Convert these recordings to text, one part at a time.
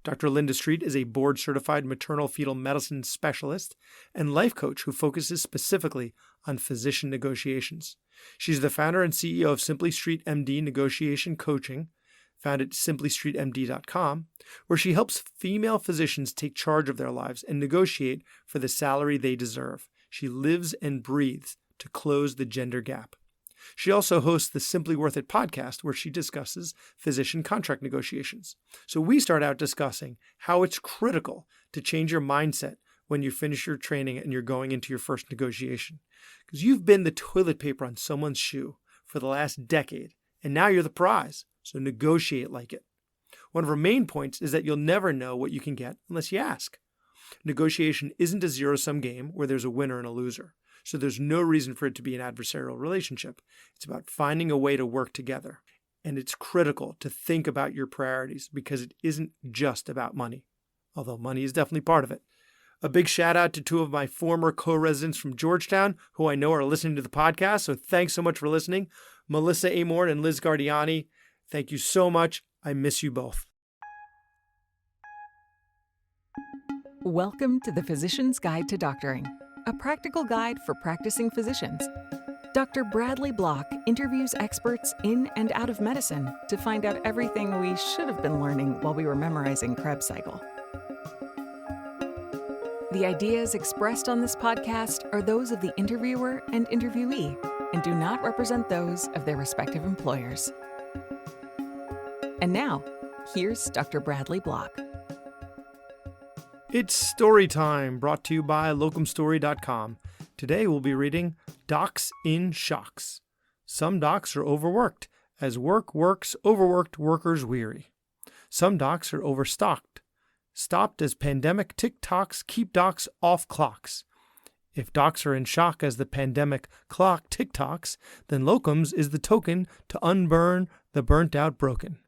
Dr. Linda Street is a board-certified maternal-fetal medicine specialist and life coach who focuses specifically on physician negotiations. She's the founder and CEO of Simply Street MD Negotiation Coaching, found at simplystreetmd.com, where she helps female physicians take charge of their lives and negotiate for the salary they deserve. She lives and breathes to close the gender gap. She also hosts the Simply Worth It podcast, where she discusses physician contract negotiations. So we start out discussing how it's critical to change your mindset when you finish your training and you're going into your first negotiation. Because you've been the toilet paper on someone's shoe for the last decade, and now you're the prize. So negotiate like it. One of her main points is that you'll never know what you can get unless you ask. Negotiation isn't a zero-sum game where there's a winner and a loser. So there's no reason for it to be an adversarial relationship. It's about finding a way to work together. And it's critical to think about your priorities because it isn't just about money, although money is definitely part of it. A big shout out to two of my former co-residents from Georgetown, who I know are listening to the podcast. So thanks so much for listening. Melissa Amorn and Liz Gardiani, thank you so much. I miss you both. Welcome to the Physician's Guide to Doctoring, a practical guide for practicing physicians. Dr. Bradley Block interviews experts in and out of medicine to find out everything we should have been learning while we were memorizing Krebs cycle. The ideas expressed on this podcast are those of the interviewer and interviewee and do not represent those of their respective employers. And now, here's Dr. Bradley Block. It's story time, brought to you by locumstory.com. Today we'll be reading Docs in Shocks. Some docs are overworked, as work works overworked workers weary. Some docs are overstocked, stopped as pandemic tick-tocks keep docs off clocks. If docs are in shock as the pandemic clock tick-tocks, then locums is the token to unburn the burnt-out broken.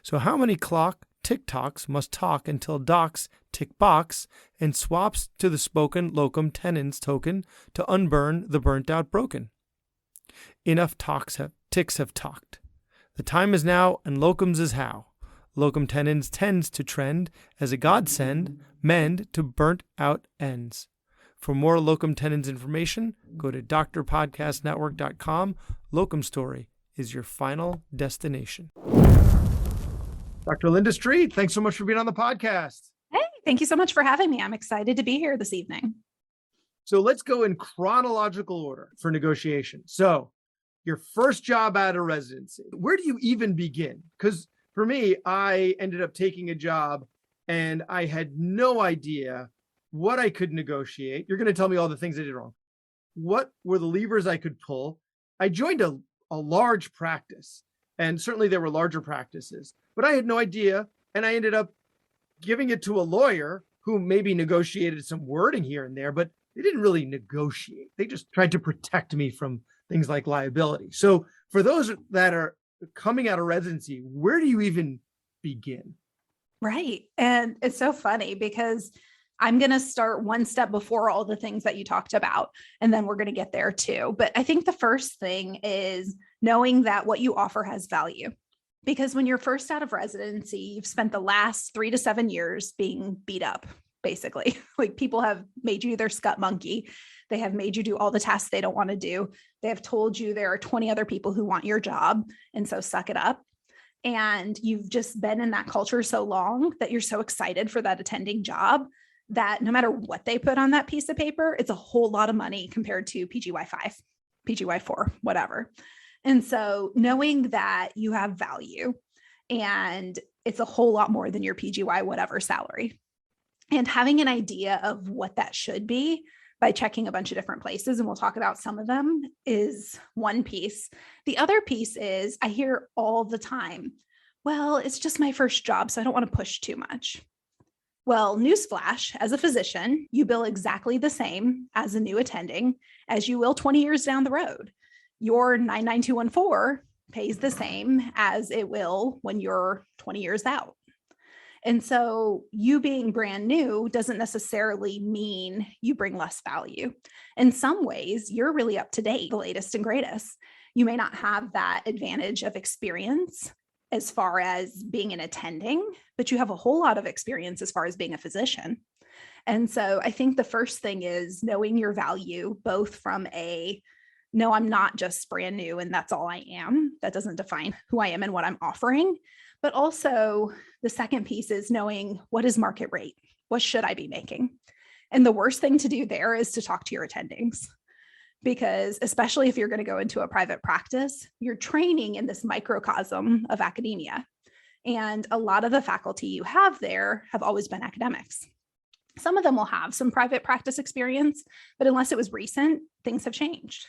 So how many clock tick-tocks must talk until docs tick box and swaps to the spoken locum tenens token to unburn the burnt-out broken? Enough ticks have talked. The time is now, and locums is how. Locum tenens tends to trend as a godsend, mend to burnt-out ends. For more locum tenens information, go to drpodcastnetwork.com. Locum Story is your final destination. Dr. Linda Street, thanks so much for being on the podcast. Hey, thank you so much for having me. I'm excited to be here this evening. So let's go in chronological order for negotiation. So your first job out of residency, where do you even begin? Because for me, I ended up taking a job and I had no idea what I could negotiate. You're going to tell me all the things I did wrong. What were the levers I could pull? I joined a large practice, and certainly there were larger practices, but I had no idea. And I ended up giving it to a lawyer who maybe negotiated some wording here and there, but they didn't really negotiate. They just tried to protect me from things like liability. So for those that are coming out of residency, where do you even begin? Right. And it's so funny because I'm going to start one step before all the things that you talked about, and then we're going to get there too. But I think the first thing is knowing that what you offer has value. Because when you're first out of residency, you've spent the last 3 to 7 years being beat up, basically. Like, people have made you their scut monkey. They have made you do all the tasks they don't want to do. They have told you there are 20 other people who want your job, and so suck it up. And you've just been in that culture so long that you're so excited for that attending job that no matter what they put on that piece of paper, it's a whole lot of money compared to PGY 5, PGY 4, whatever. And so knowing that you have value and it's a whole lot more than your PGY whatever salary, and having an idea of what that should be by checking a bunch of different places, and we'll talk about some of them, is one piece. The other piece is, I hear all the time, well, it's just my first job, so I don't want to push too much. Well, newsflash, as a physician, you bill exactly the same as a new attending as you will 20 years down the road. Your 99214 pays the same as it will when you're 20 years out. And so you being brand new doesn't necessarily mean you bring less value. In some ways, you're really up to date, the latest and greatest. You may not have that advantage of experience as far as being an attending, but you have a whole lot of experience as far as being a physician. And so I think the first thing is knowing your value, both from no, I'm not just brand new and that's all I am. That doesn't define who I am and what I'm offering. But also the second piece is knowing what is market rate? What should I be making? And the worst thing to do there is to talk to your attendings, because especially if you're going to go into a private practice, you're training in this microcosm of academia. And a lot of the faculty you have there have always been academics. Some of them will have some private practice experience, but unless it was recent, things have changed.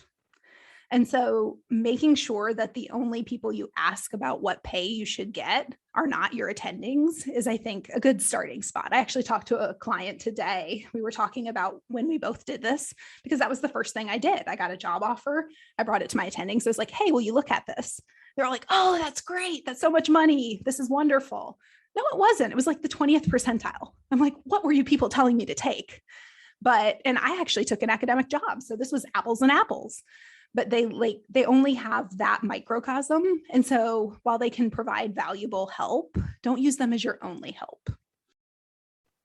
And so making sure that the only people you ask about what pay you should get are not your attendings is, I think, a good starting spot. I actually talked to a client today. We were talking about when we both did this, because that was the first thing I did. I got a job offer. I brought it to my attendings. So I was like, hey, will you look at this? They're all like, oh, that's great. That's so much money. This is wonderful. No, it wasn't. It was like the 20th percentile. I'm like, what were you people telling me to take? And I actually took an academic job. So this was apples and apples. But they only have that microcosm. And so while they can provide valuable help, don't use them as your only help.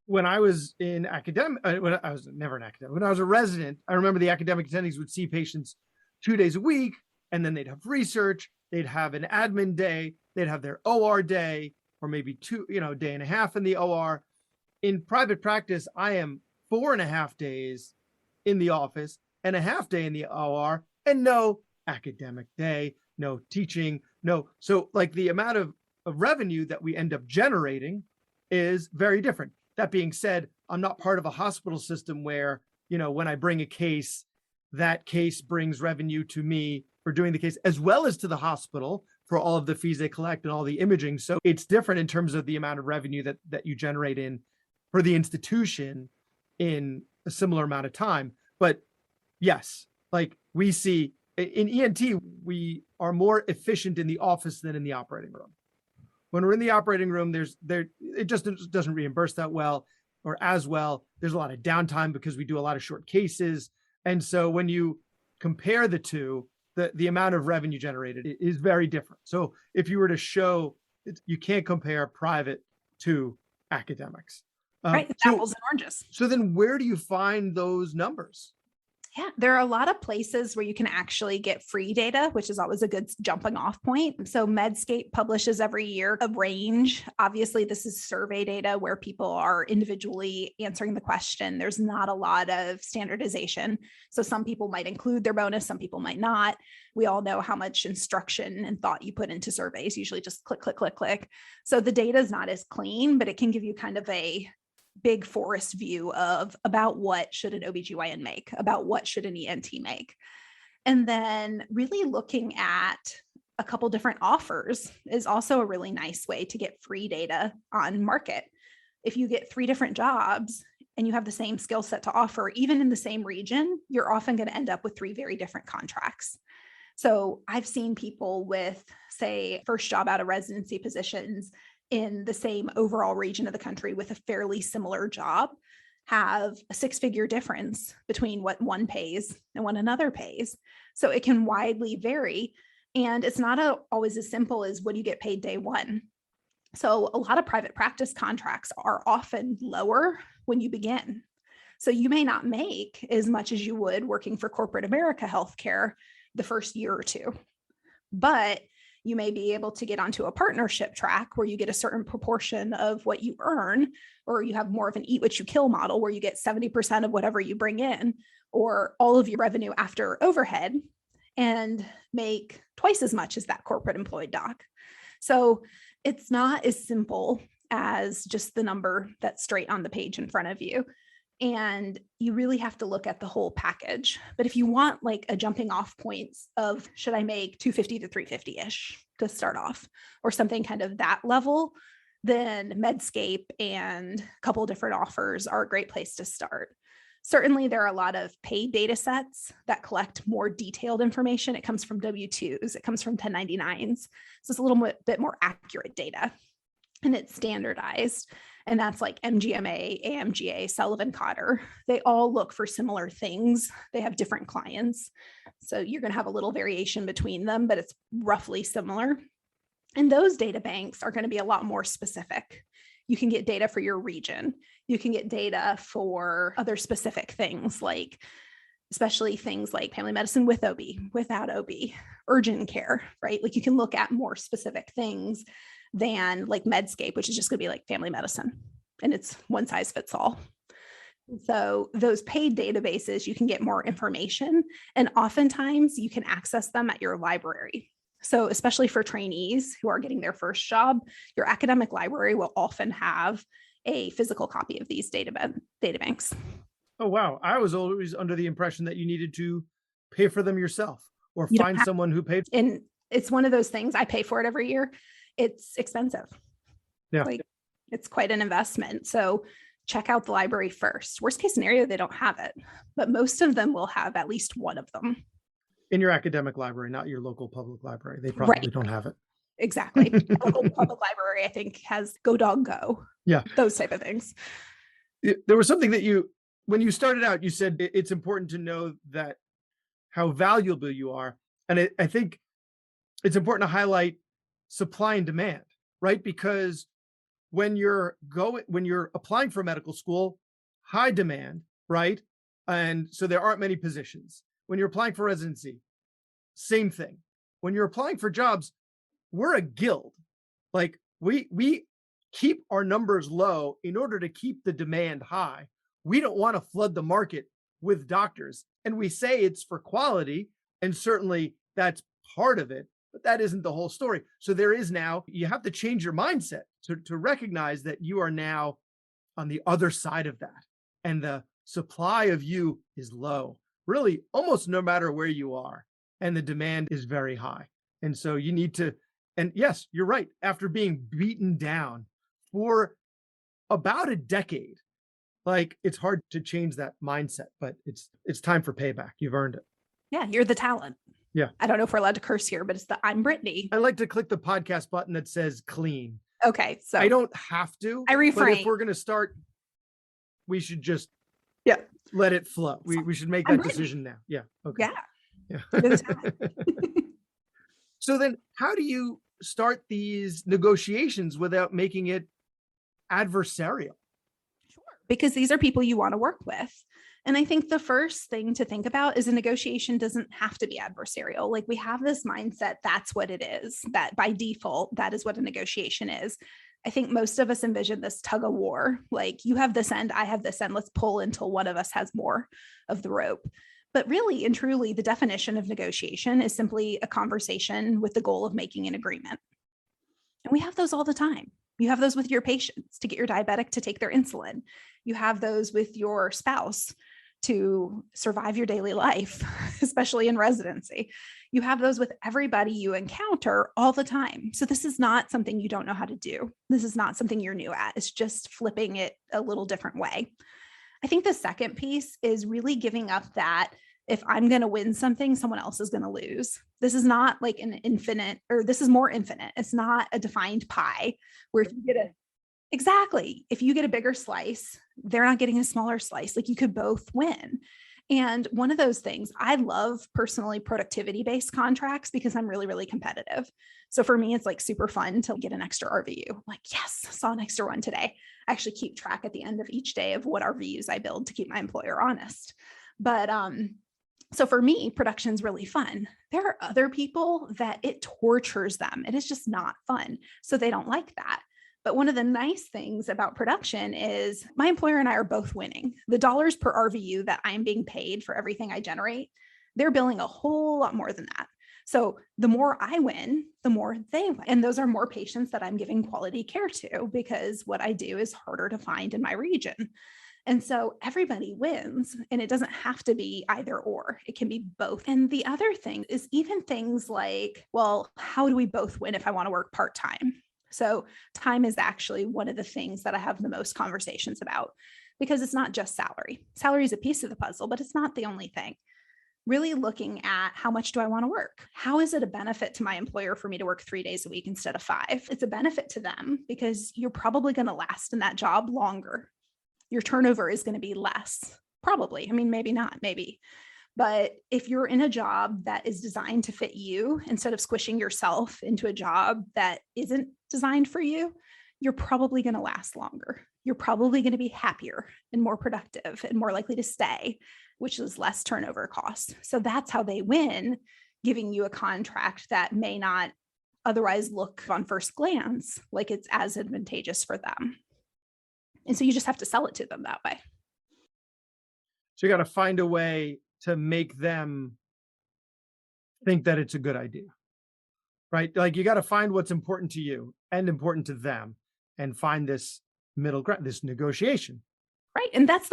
When I was in when I was never an academic, when I was a resident, I remember the academic attendings would see patients 2 days a week, and then they'd have research, they'd have an admin day, they'd have their OR day, or maybe day and a half in the OR. In private practice, I am 4.5 days in the office and a half day in the OR, and no academic day, no teaching, no. So like the amount of revenue that we end up generating is very different. That being said, I'm not part of a hospital system where, when I bring a case, that case brings revenue to me for doing the case, as well as to the hospital for all of the fees they collect and all the imaging. So it's different in terms of the amount of revenue that you generate for the institution in a similar amount of time. But yes, like we see in ENT, we are more efficient in the office than in the operating room. When we're in the operating room, it just doesn't reimburse that well or as well. There's a lot of downtime because we do a lot of short cases. And so when you compare the two, the amount of revenue generated is very different. So if you were to show, you can't compare private to academics. Right, apples and oranges. So then where do you find those numbers? Yeah, there are a lot of places where you can actually get free data, which is always a good jumping off point. So Medscape publishes every year a range. Obviously, this is survey data where people are individually answering the question. There's not a lot of standardization. So some people might include their bonus, some people might not. We all know how much instruction and thought you put into surveys, usually just click, click, click, click. So the data is not as clean, but it can give you kind of a big forest view of about what should an OBGYN make, about what should an ENT make. And then really looking at a couple different offers is also a really nice way to get free data on market. If you get 3 different jobs and you have the same skill set to offer, even in the same region, you're often going to end up with 3 very different contracts. So I've seen people with, say, first job out of residency positions in the same overall region of the country with a fairly similar job have a 6-figure difference between what one pays and what another pays. So it can widely vary. And it's not always as simple as what do you get paid day one. So a lot of private practice contracts are often lower when you begin. So you may not make as much as you would working for corporate America healthcare the first year or two, but you may be able to get onto a partnership track where you get a certain proportion of what you earn, or you have more of an eat what you kill model where you get 70% of whatever you bring in, or all of your revenue after overhead, and make twice as much as that corporate employed doc. So it's not as simple as just the number that's straight on the page in front of you. And you really have to look at the whole package. But if you want like a jumping off points of should I make 250 to 350-ish to start off, or something kind of that level, then Medscape and a couple of different offers are a great place to start. Certainly, there are a lot of paid data sets that collect more detailed information. It comes from W-2s, it comes from 1099s. So it's a little bit more accurate data, and it's standardized. And that's like MGMA, AMGA, Sullivan Cotter. They all look for similar things. They have different clients. So you're going to have a little variation between them, but it's roughly similar. And those data banks are going to be a lot more specific. You can get data for your region. You can get data for other specific things, like especially things like family medicine with OB, without OB, urgent care, right? Like you can look at more specific things than like Medscape, which is just going to be like family medicine, and it's one size fits all. So those paid databases, you can get more information, and oftentimes you can access them at your library. So especially for trainees who are getting their first job, your academic library will often have a physical copy of these data banks. Oh, wow. I was always under the impression that you needed to pay for them yourself or You don't find have- someone who paid. And it's one of those things, I pay for it every year. It's expensive. Yeah. Like it's quite an investment. So check out the library first. Worst case scenario, they don't have it, but most of them will have at least one of them. In your academic library, not your local public library. They probably Right. don't have it. Exactly. Local public library, I think, has Go Dog Go. Yeah. Those type of things. There was something that when you started out, you said it's important to know that how valuable you are. And I think it's important to highlight supply and demand, right? Because when you're applying for medical school, high demand, right? And so there aren't many positions. When you're applying for residency, same thing. When you're applying for jobs, we're a guild. Like we keep our numbers low in order to keep the demand high. We don't want to flood the market with doctors. And we say it's for quality, and certainly that's part of it, but that isn't the whole story. So you have to change your mindset to recognize that you are now on the other side of that. And the supply of you is low, really almost no matter where you are. And the demand is very high. And so you need to, and yes, you're right. After being beaten down for about a decade, like it's hard to change that mindset, but it's time for payback. You've earned it. Yeah, you're the talent. Yeah. I don't know if we're allowed to curse here, but it's I'm Brittany. I like to click the podcast button that says clean. Okay. So I don't have to. I refrain. But if we're going to start, we should just Yeah. let it flow. We should make that decision now. Yeah. Okay. Yeah. Yeah. So then how do you start these negotiations without making it adversarial? Sure. Because these are people you want to work with. And I think the first thing to think about is a negotiation doesn't have to be adversarial. Like we have this mindset, that's what it is, that by default, that is what a negotiation is. I think most of us envision this tug of war, like you have this end, I have this end, let's pull until one of us has more of the rope. But really and truly, the definition of negotiation is simply a conversation with the goal of making an agreement. And we have those all the time. You have those with your patients to get your diabetic to take their insulin. You have those with your spouse to survive your daily life, especially in residency. You have those with everybody you encounter all the time. So this is not something you don't know how to do. This is not something you're new at. It's just flipping it a little different way. I think the second piece is really giving up that if I'm going to win something, someone else is going to lose. This is not like an infinite, or this is more infinite. It's not a defined pie where if you get if you get a bigger slice, they're not getting a smaller slice. Like you could both win. And one of those things, I love personally productivity-based contracts because I'm really, really competitive. So for me, it's like super fun to get an extra RVU. Like, yes, saw an extra one today. I actually keep track at the end of each day of what RVUs I build to keep my employer honest. But so for me, production's really fun. There are other people that it tortures them. It is just not fun. So they don't like that. But one of the nice things about production is my employer and I are both winning. The dollars per RVU that I'm being paid for everything I generate, they're billing a whole lot more than that. So the more I win, the more they win. And those are more patients that I'm giving quality care to because what I do is harder to find in my region. And so everybody wins, and it doesn't have to be either or, it can be both. And the other thing is even things like, well, how do we both win if I want to work part-time? So time is actually one of the things that I have the most conversations about because it's not just salary. Salary is a piece of the puzzle, but it's not the only thing. Really looking at how much do I want to work? How is it a benefit to my employer for me to work 3 days a week instead of 5? It's a benefit to them because you're probably going to last in that job longer. Your turnover is going to be less, probably. I mean, maybe not, maybe. But if you're in a job that is designed to fit you, instead of squishing yourself into a job that isn't designed for you, you're probably going to last longer. You're probably going to be happier and more productive and more likely to stay, which is less turnover costs. So that's how they win, giving you a contract that may not otherwise look on first glance like it's as advantageous for them. And so you just have to sell it to them that way. So you got to find a way to make them think that it's a good idea, right? Like you got to find what's important to you and important to them and find this middle ground, this negotiation. Right. And that's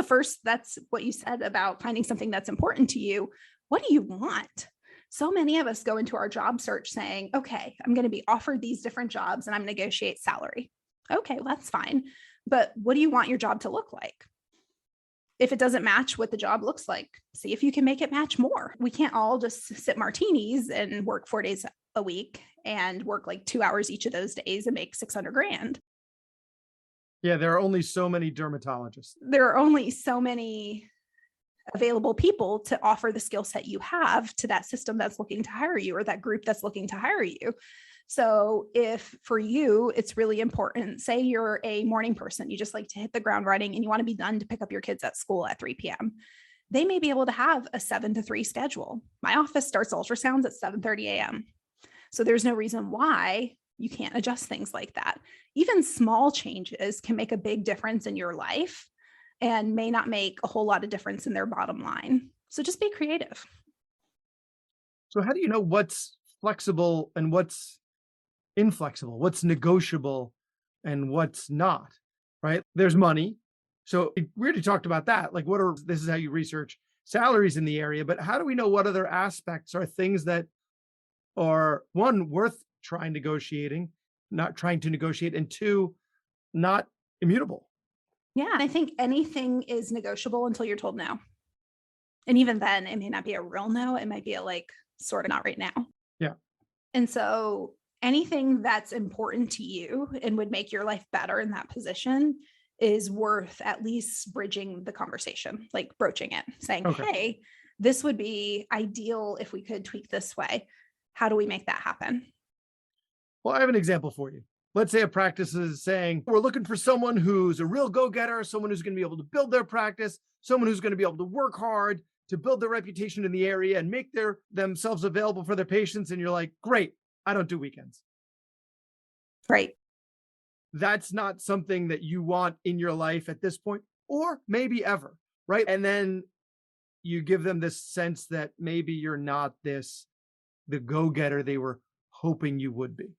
what you said about finding something that's important to you. What do you want? So many of us go into our job search saying, okay, I'm going to be offered these different jobs and I'm going to negotiate salary. Okay, well, that's fine. But what do you want your job to look like? If it doesn't match what the job looks like, see if you can make it match more. We can't all just sip martinis and work 4 days a week and work like 2 hours each of those days and make 600 grand. Yeah, there are only so many dermatologists. There are only so many available people to offer the skill set you have to that system that's looking to hire you or that group that's looking to hire you. So if for you, it's really important, say you're a morning person, you just like to hit the ground running and you want to be done to pick up your kids at school at 3 p.m. They may be able to have a 7 to 3 schedule. My office starts ultrasounds at 7:30 a.m. So there's no reason why you can't adjust things like that. Even small changes can make a big difference in your life and may not make a whole lot of difference in their bottom line. So just be creative. So how do you know what's flexible and what's inflexible, what's negotiable and what's not, right? There's money. So we already talked about that. Like this is how you research salaries in the area, but how do we know what other aspects are things that are, one, worth not trying to negotiate, and two, not immutable? Yeah, I think anything is negotiable until you're told no. And even then, it may not be a real no. It might be a like, sort of not right now. Yeah. And so anything that's important to you and would make your life better in that position is worth at least bridging the conversation, like broaching it, saying, Okay. hey, this would be ideal if we could tweak this way. How do we make that happen? Well, I have an example for you. Let's say a practice is saying, we're looking for someone who's a real go-getter, someone who's going to be able to build their practice, someone who's going to be able to work hard to build their reputation in the area and make themselves available for their patients. And you're like, great, I don't do weekends. Right. That's not something that you want in your life at this point, or maybe ever, right? And then you give them this sense that maybe you're not the go-getter they were hoping you would be.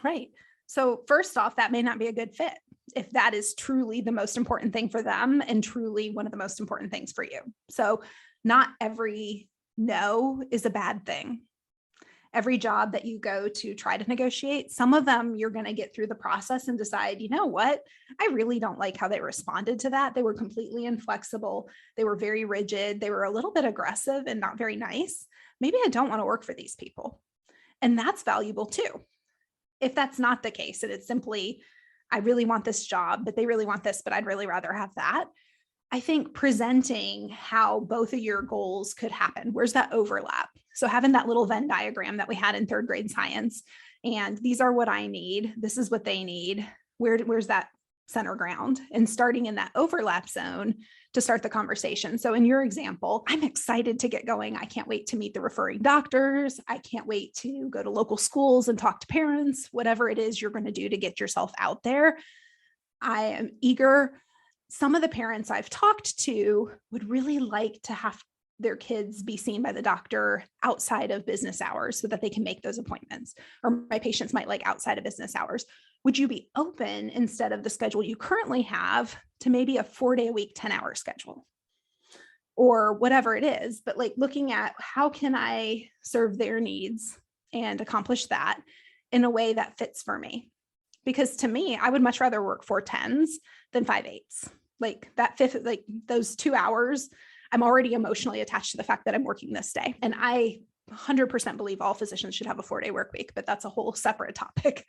Right. So first off, that may not be a good fit if that is truly the most important thing for them and truly one of the most important things for you. So not every no is a bad thing. Every job that you go to try to negotiate, some of them you're going to get through the process and decide, you know what, I really don't like how they responded to that. They were completely inflexible. They were very rigid. They were a little bit aggressive and not very nice. Maybe I don't want to work for these people. And that's valuable too. If that's not the case, and it's simply, I really want this job, but they really want this, but I'd really rather have that. I think presenting how both of your goals could happen, where's that overlap? So having that little Venn diagram that we had in 3rd grade science, and these are what I need, this is what they need, where's that center ground, and starting in that overlap zone to start the conversation. So in your example, I'm excited to get going. I can't wait to meet the referring doctors. I can't wait to go to local schools and talk to parents, whatever it is you're going to do to get yourself out there. I am eager. Some of the parents I've talked to would really like to have their kids be seen by the doctor outside of business hours so that they can make those appointments. Or my patients might like outside of business hours. Would you be open, instead of the schedule you currently have, to maybe a 4-day-a-week, 10-hour schedule or whatever it is? But like looking at how can I serve their needs and accomplish that in a way that fits for me? Because to me, I would much rather work 4 10s than 5 8s. Like that fifth, like those 2 hours, I'm already emotionally attached to the fact that I'm working this day. And I 100% believe all physicians should have a 4-day work week, but that's a whole separate topic.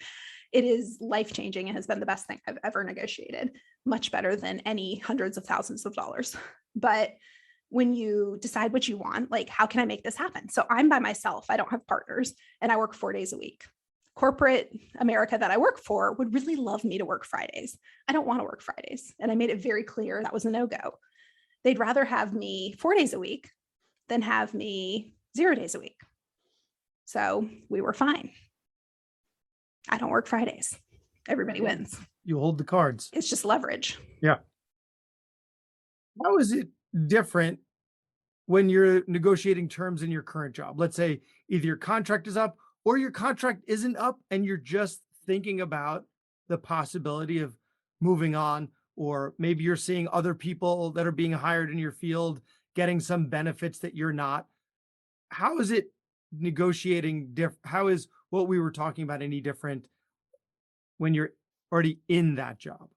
It is life-changing and has been the best thing I've ever negotiated, much better than any hundreds of thousands of dollars. But when you decide what you want, like, how can I make this happen? So I'm by myself. I don't have partners and I work 4 days a week. Corporate America that I work for would really love me to work Fridays. I don't want to work Fridays. And I made it very clear that was a no-go. They'd rather have me 4 days a week than have me 0 days a week. So we were fine. I don't work Fridays. Everybody wins. You hold the cards. It's just leverage. Yeah. How is it different when you're negotiating terms in your current job? Let's say either your contract is up or your contract isn't up and you're just thinking about the possibility of moving on, or maybe you're seeing other people that are being hired in your field getting some benefits that you're not. How is it negotiating how is what we were talking about any different when you're already in that job?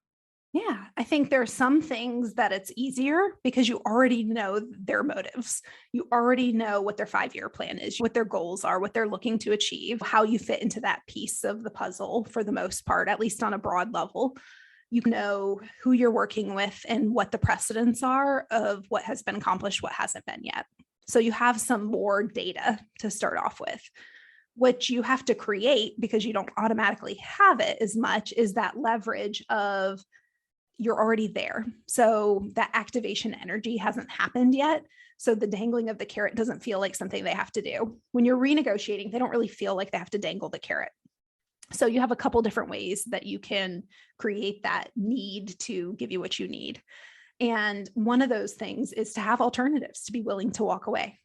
Yeah, I think there are some things that it's easier because you already know their motives. You already know what their 5-year plan is, what their goals are, what they're looking to achieve, how you fit into that piece of the puzzle for the most part, at least on a broad level. You know who you're working with and what the precedents are of what has been accomplished, what hasn't been yet. So you have some more data to start off with. What you have to create, because you don't automatically have it as much, is that leverage of you're already there. So that activation energy hasn't happened yet. So the dangling of the carrot doesn't feel like something they have to do. When you're renegotiating, they don't really feel like they have to dangle the carrot. So you have a couple different ways that you can create that need to give you what you need. And one of those things is to have alternatives, to be willing to walk away.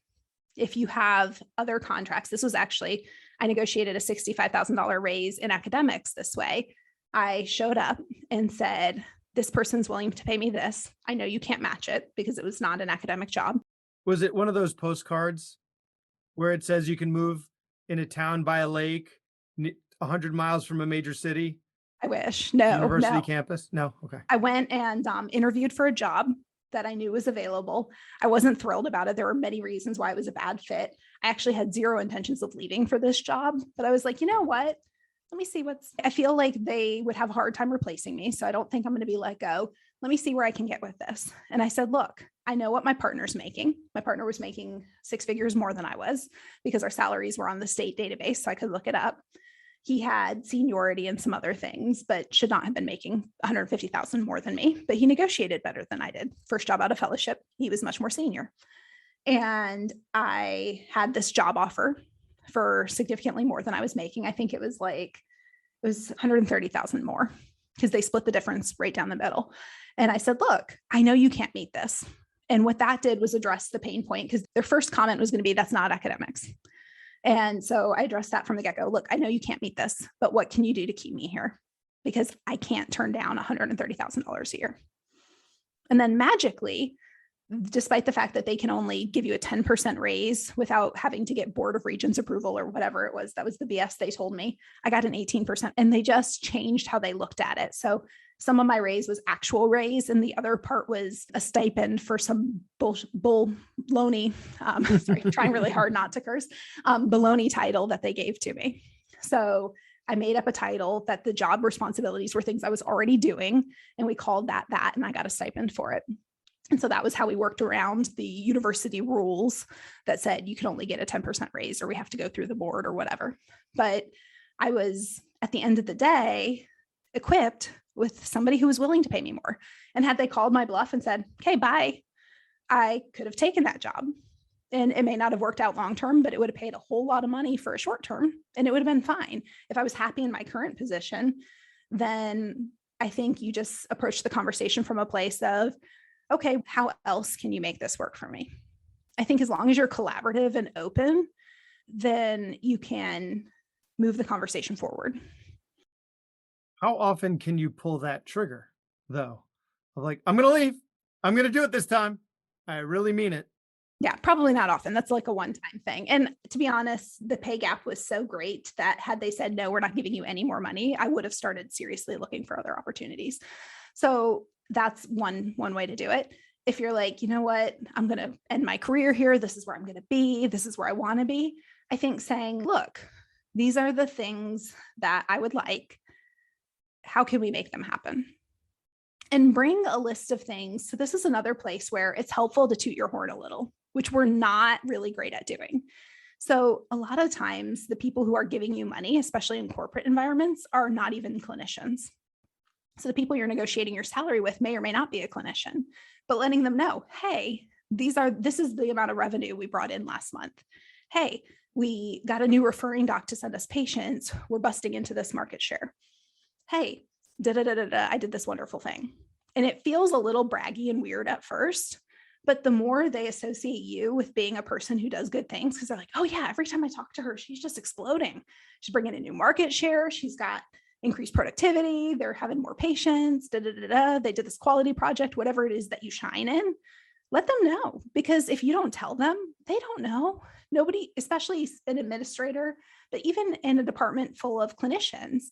If you have other contracts, this was actually, I negotiated a $65,000 raise in academics this way. I showed up and said, this person's willing to pay me this. I know you can't match it because it was not an academic job. Was it one of those postcards where it says you can move in a town by a lake 100 miles from a major city? I wish. No, University campus? No. Okay. I went and interviewed for a job that I knew was available. I wasn't thrilled about it. There were many reasons why it was a bad fit. I actually had zero intentions of leaving for this job, but I was like, you know what? Let me see I feel like they would have a hard time replacing me. So I don't think I'm going to be let go. Let me see where I can get with this. And I said, look, I know what my partner's making. My partner was making 6 figures more than I was because our salaries were on the state database. So I could look it up. He had seniority and some other things, but should not have been making $150,000 more than me, but he negotiated better than I did. First job out of fellowship, he was much more senior. And I had this job offer for significantly more than I was making. I think it was $130,000 more because they split the difference right down the middle. And I said, look, I know you can't meet this. And what that did was address the pain point, because their first comment was going to be, that's not academics. And so I addressed that from the get-go. Look, I know you can't meet this, but what can you do to keep me here? Because I can't turn down $130,000 a year. And then magically, despite the fact that they can only give you a 10% raise without having to get Board of Regents approval or whatever it was, that was the BS they told me, I got an 18%, and they just changed how they looked at it. So some of my raise was actual raise, and the other part was a stipend for some baloney, sorry, trying really hard not to curse, baloney title that they gave to me. So I made up a title that the job responsibilities were things I was already doing, and we called that, and I got a stipend for it. And so that was how we worked around the university rules that said you can only get a 10% raise, or we have to go through the board or whatever. But I was, at the end of the day, equipped with somebody who was willing to pay me more. And had they called my bluff and said, okay, bye, I could have taken that job. And it may not have worked out long-term, but it would have paid a whole lot of money for a short term, and it would have been fine. If I was happy in my current position, then I think you just approach the conversation from a place of, okay, how else can you make this work for me? I think as long as you're collaborative and open, then you can move the conversation forward. How often can you pull that trigger, though? Of like, I'm going to leave. I'm going to do it this time. I really mean it. Yeah, probably not often. That's like a one-time thing. And to be honest, the pay gap was so great that had they said, no, we're not giving you any more money, I would have started seriously looking for other opportunities. So that's one way to do it. If you're like, you know what, I'm going to end my career here. This is where I'm going to be. This is where I want to be. I think saying, look, these are the things that I would like. How can we make them happen? and bring a list of things. So this is another place where it's helpful to toot your horn a little, which we're not really great at doing. So a lot of times the people who are giving you money, especially in corporate environments, are not even clinicians. So the people you're negotiating your salary with may or may not be a clinician, but letting them know, hey, this is the amount of revenue we brought in last month. Hey, we got a new referring doc to send us patients. We're busting into this market share. Hey, I did this wonderful thing. And it feels a little braggy and weird at first, but the more they associate you with being a person who does good things, because they're like, oh yeah, every time I talk to her, she's just exploding. She's bringing in new market share. She's got increased productivity. They're having more patients. They did this quality project, whatever it is that you shine in. Let them know, because if you don't tell them, they don't know. Nobody, especially an administrator, but even in a department full of clinicians,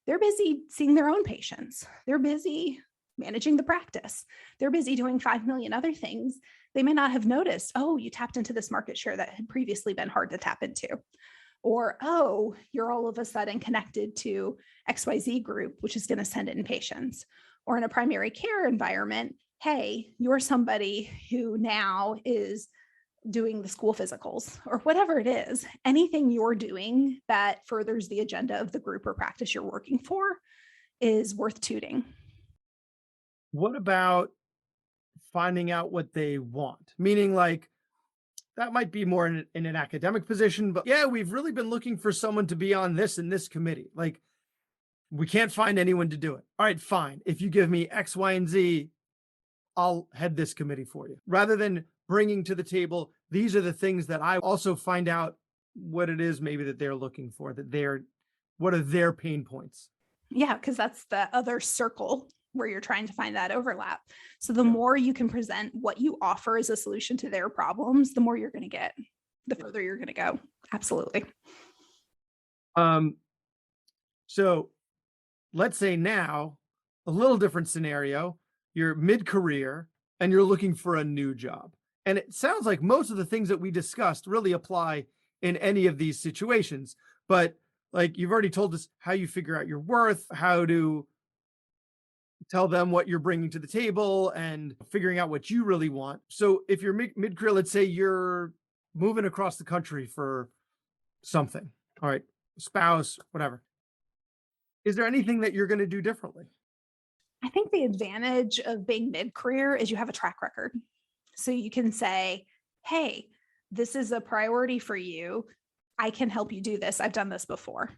they're busy seeing their own patients. They're busy managing the practice. They're busy doing 5 million other things. They may not have noticed, oh, you tapped into this market share that had previously been hard to tap into. Or, oh, you're all of a sudden connected to XYZ group, which is going to send in patients. Or in a primary care environment, hey, you're somebody who now is doing the school physicals or whatever it is. Anything you're doing that furthers the agenda of the group or practice you're working for is worth tooting. What about finding out what they want? Meaning, like, that might be more in an academic position, but yeah, we've really been looking for someone to be on this and this committee. Like, we can't find anyone to do it. All right, fine. If you give me X, Y, and Z, I'll head this committee for you. Rather than bringing to the table, these are the things that I also find out what it is maybe that they're looking for, what are their pain points? Yeah, because that's the other circle where you're trying to find that overlap. So the more you can present what you offer as a solution to their problems, the more you're going to get, the further you're going to go. Absolutely. So let's say now, a little different scenario, you're mid-career and you're looking for a new job. And it sounds like most of the things that we discussed really apply in any of these situations. But like, you've already told us how you figure out your worth, how to tell them what you're bringing to the table, and figuring out what you really want. So if you're mid-career, let's say you're moving across the country for something, all right, spouse, whatever. Is there anything that you're going to do differently? I think the advantage of being mid-career is you have a track record. So you can say, hey, this is a priority for you. I can help you do this. I've done this before.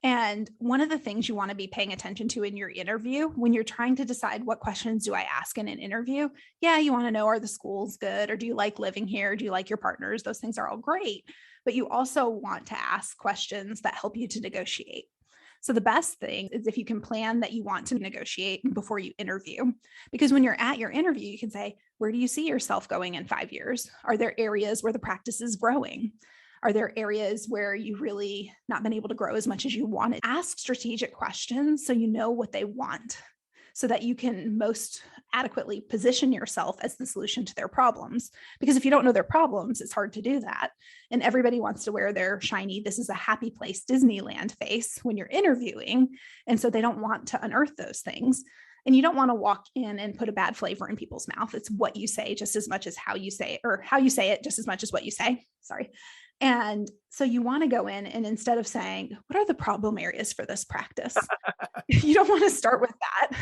And one of the things you want to be paying attention to in your interview, when you're trying to decide what questions do I ask in an interview, yeah, you want to know, are the schools good? Or do you like living here? Do you like your partners? Those things are all great. But you also want to ask questions that help you to negotiate. So the best thing is if you can plan that you want to negotiate before you interview, because when you're at your interview, you can say, where do you see yourself going in 5 years? Are there areas where the practice is growing? Are there areas where you've really not been able to grow as much as you wanted? Ask strategic questions so you know what they want, so that you can most adequately position yourself as the solution to their problems. Because if you don't know their problems, it's hard to do that. And everybody wants to wear their shiny, this is a happy place, Disneyland face when you're interviewing. And so they don't want to unearth those things. And you don't want to walk in and put a bad flavor in people's mouth. It's what you say just as much as how you say it, or how you say it just as much as what you say. Sorry. And so you want to go in and instead of saying, what are the problem areas for this practice? You don't want to start with that.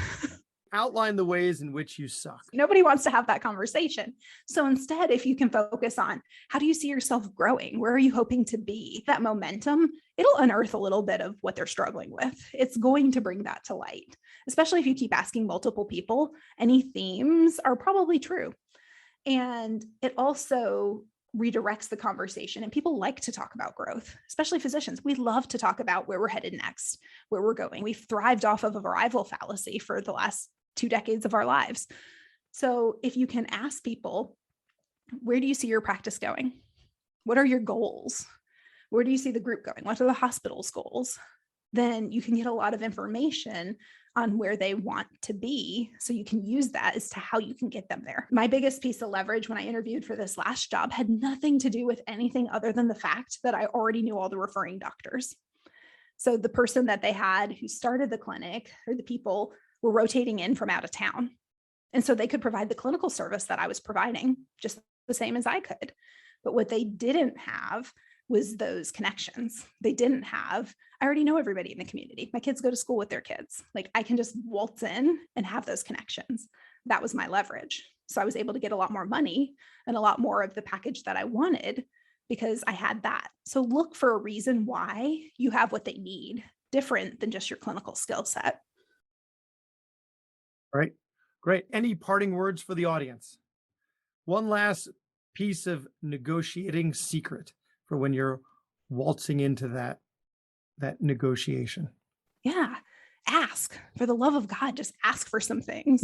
Outline the ways in which you suck. Nobody wants to have that conversation. So instead, if you can focus on how do you see yourself growing? Where are you hoping to be? That momentum, it'll unearth a little bit of what they're struggling with. It's going to bring that to light, especially if you keep asking multiple people. Any themes are probably true. And it also redirects the conversation, and people like to talk about growth, especially physicians. We love to talk about where we're headed next, where we're going. We've thrived off of a arrival fallacy for the last 2 decades of our lives. So if you can ask people, where do you see your practice going? What are your goals? Where do you see the group going? What are the hospital's goals? Then you can get a lot of information on where they want to be. So you can use that as to how you can get them there. My biggest piece of leverage when I interviewed for this last job had nothing to do with anything other than the fact that I already knew all the referring doctors. So the person that they had who started the clinic, or the people, were rotating in from out of town. And so they could provide the clinical service that I was providing just the same as I could. But what they didn't have was those connections. They didn't have, I already know everybody in the community. My kids go to school with their kids. Like I can just waltz in and have those connections. That was my leverage. So I was able to get a lot more money and a lot more of the package that I wanted because I had that. So look for a reason why you have what they need, different than just your clinical skill set. Right. Great. Any parting words for the audience? One last piece of negotiating secret for when you're waltzing into that negotiation. Yeah. Ask, for the love of God, just ask for some things.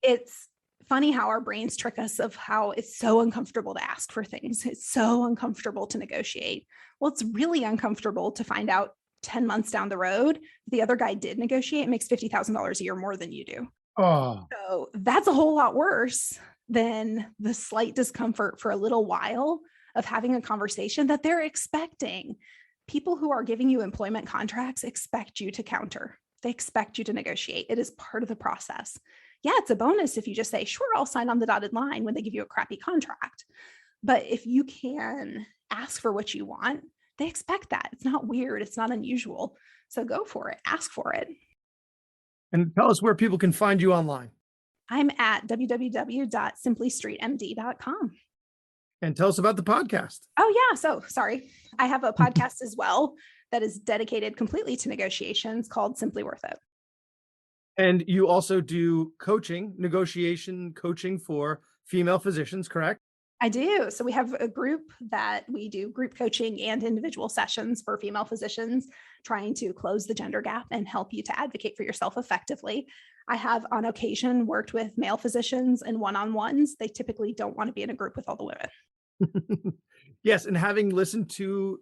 It's funny how our brains trick us of how it's so uncomfortable to ask for things. It's so uncomfortable to negotiate. Well, it's really uncomfortable to find out 10 months down the road, the other guy did negotiate and makes $50,000 a year more than you do. Oh, So that's a whole lot worse than the slight discomfort for a little while of having a conversation that they're expecting. People who are giving you employment contracts expect you to counter. They expect you to negotiate. It is part of the process. Yeah, it's a bonus if you just say, sure, I'll sign on the dotted line when they give you a crappy contract. But if you can ask for what you want, they expect that. It's not weird. It's not unusual. So go for it. Ask for it. and tell us where people can find you online. I'm at www.simplystreetmd.com. And tell us about the podcast. Oh, yeah. So sorry. I have a podcast as well that is dedicated completely to negotiations called Simply Worth It. And you also do coaching, negotiation coaching for female physicians, correct? I do. So we have a group that we do group coaching and individual sessions for female physicians, trying to close the gender gap and help you to advocate for yourself effectively. I have on occasion worked with male physicians and one-on-ones. They typically don't want to be in a group with all the women. Yes. And having listened to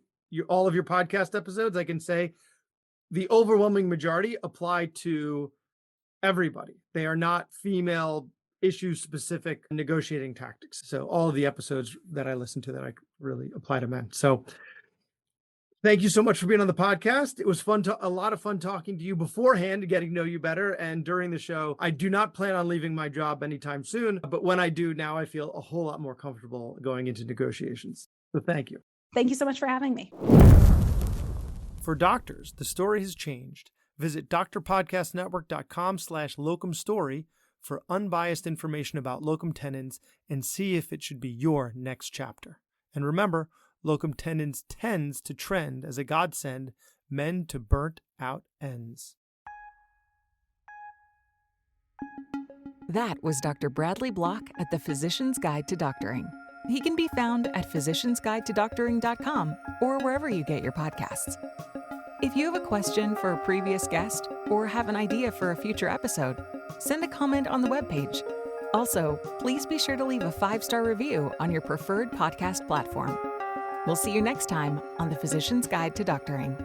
all of your podcast episodes, I can say the overwhelming majority apply to everybody. They are not female issue specific negotiating tactics. So all of the episodes that I listen to that I really apply to men. So thank you so much for being on the podcast. It was a lot of fun talking to you beforehand, getting to know you better. And during the show, I do not plan on leaving my job anytime soon. But when I do now, I feel a whole lot more comfortable going into negotiations. So thank you. Thank you so much for having me. For doctors, the story has changed. Visit drpodcastnetwork.com/locum story for unbiased information about locum tenens and see if it should be your next chapter. And remember, locum tenens tends to trend as a godsend, men to burnt out ends. That was Dr. Bradley Block at the Physician's Guide to Doctoring. He can be found at physiciansguidetodoctoring.com or wherever you get your podcasts. If you have a question for a previous guest or have an idea for a future episode, send a comment on the webpage. Also, please be sure to leave a 5-star review on your preferred podcast platform. We'll see you next time on the Physician's Guide to Doctoring.